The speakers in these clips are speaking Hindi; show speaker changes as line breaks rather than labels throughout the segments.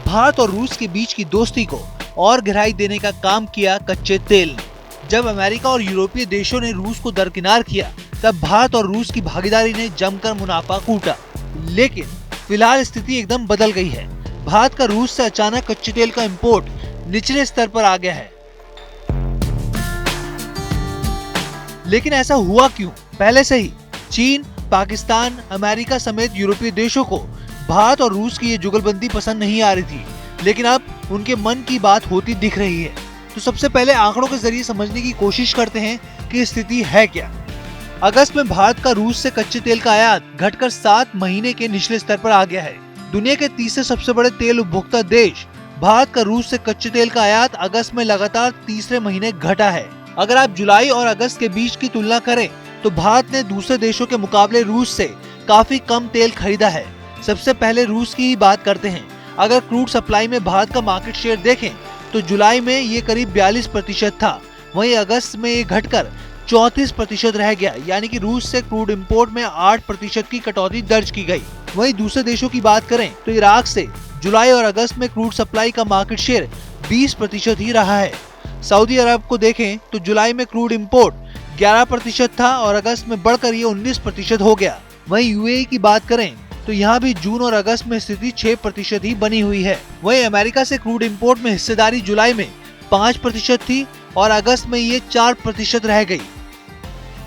भारत और रूस के बीच की दोस्ती को और गहराई देने का काम किया कच्चे तेल ने। जब अमेरिका और यूरोपीय देशों ने रूस को दरकिनार किया, तब भारत और रूस की भागीदारी ने जमकर मुनाफा कूटा। लेकिन फिलहाल स्थिति एकदम बदल गई है। भारत का रूस से अचानक कच्चे तेल का इंपोर्ट निचले स्तर पर आ गया है। लेकिन ऐसा हुआ क्यों? पहले से ही चीन, पाकिस्तान, अमेरिका समेत यूरोपीय देशों को भारत और रूस की ये जुगलबंदी पसंद नहीं आ रही थी, लेकिन अब उनके मन की बात होती दिख रही है। तो सबसे पहले आंकड़ों के जरिए समझने की कोशिश करते हैं कि स्थिति है क्या। अगस्त में भारत का रूस से कच्चे तेल का आयात घटकर 7 महीने के निचले स्तर पर आ गया है। दुनिया के तीसरे सबसे बड़े तेल उपभोक्ता देश भारत का रूस से कच्चे तेल का आयात अगस्त में लगातार तीसरे महीने घटा है। अगर आप जुलाई और अगस्त के बीच की तुलना करें तो भारत ने दूसरे देशों के मुकाबले रूस से काफी कम तेल खरीदा है। सबसे पहले रूस की ही बात करते हैं। अगर क्रूड सप्लाई में भारत का मार्केट शेयर देखें तो जुलाई में ये करीब 42% था, वहीं अगस्त में ये घटकर 34% रह गया, यानी कि रूस से क्रूड इंपोर्ट में 8% की कटौती दर्ज की गई। वहीं दूसरे देशों की बात करें तो इराक से जुलाई और अगस्त में क्रूड सप्लाई का मार्केट शेयर 20% ही रहा है। सऊदी अरब को देखें तो जुलाई में क्रूड इंपोर्ट 11% था और अगस्त में बढ़कर ये 19% हो गया। वहीं यूएई की बात करें तो यहाँ भी जून और अगस्त में स्थिति 6% ही बनी हुई है। वहीं अमेरिका से क्रूड इंपोर्ट में हिस्सेदारी जुलाई में 5% थी और अगस्त में ये 4% रह गई।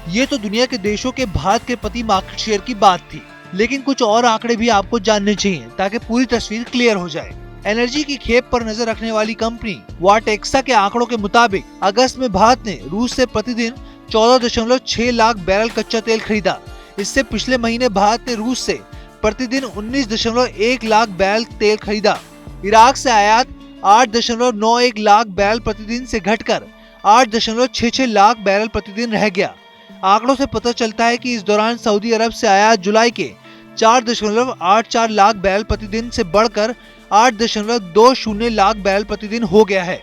ये तो दुनिया के देशों के भारत के प्रति मार्केट शेयर की बात थी, लेकिन कुछ और आंकड़े भी आपको जानने चाहिए ताकि पूरी तस्वीर क्लियर हो जाए। एनर्जी की खेप पर नजर रखने वाली कंपनी वाटेक्सा के आंकड़ों के मुताबिक अगस्त में भारत ने रूस से प्रतिदिन 14.6 लाख बैरल कच्चा तेल खरीदा। इससे पिछले महीने भारत ने रूस से प्रतिदिन 19.1 लाख बैरल तेल खरीदा। इराक से आयात 8.91 लाख बैरल प्रतिदिन से घटकर 8.66 लाख बैरल प्रतिदिन रह गया। आंकड़ों से पता चलता है कि इस दौरान सऊदी अरब से आयात जुलाई के 4.84 लाख बैरल प्रतिदिन से बढ़कर 8.20 लाख बैरल प्रतिदिन हो गया है।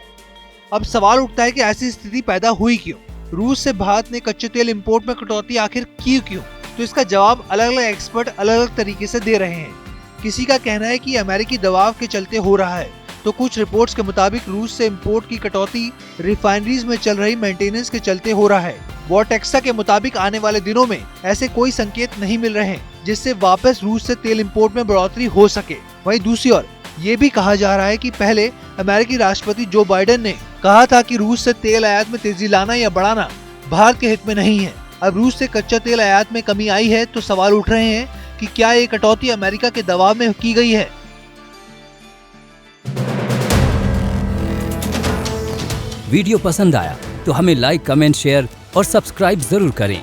अब सवाल उठता है कि ऐसी स्थिति पैदा हुई क्यों? रूस से भारत ने कच्चे तेल इंपोर्ट में कटौती आखिर की क्यों? तो इसका जवाब अलग अलग एक्सपर्ट अलग अलग तरीके से दे रहे हैं। किसी का कहना है कि अमेरिकी दबाव के चलते हो रहा है, तो कुछ रिपोर्ट्स के मुताबिक रूस से इंपोर्ट की कटौती रिफाइनरीज में चल रही मेंटेनेंस के चलते हो रहा है। वाटेक्सा के मुताबिक आने वाले दिनों में ऐसे कोई संकेत नहीं मिल रहे हैं जिससे वापस रूस से तेल इंपोर्ट में बढ़ोतरी हो सके। वहीं दूसरी ओर ये भी कहा जा रहा है कि पहले अमेरिकी राष्ट्रपति जो बाइडेन ने कहा था कि रूस से तेल आयात में तेजी लाना या बढ़ाना भारत के हित में नहीं है। अब रूस से कच्चा तेल आयात में कमी आई है तो सवाल उठ रहे हैं कि क्या ये कटौती अमेरिका के दबाव में की गई है।
वीडियो पसंद आया तो हमें लाइक, कमेंट, शेयर और सब्सक्राइब जरूर करें।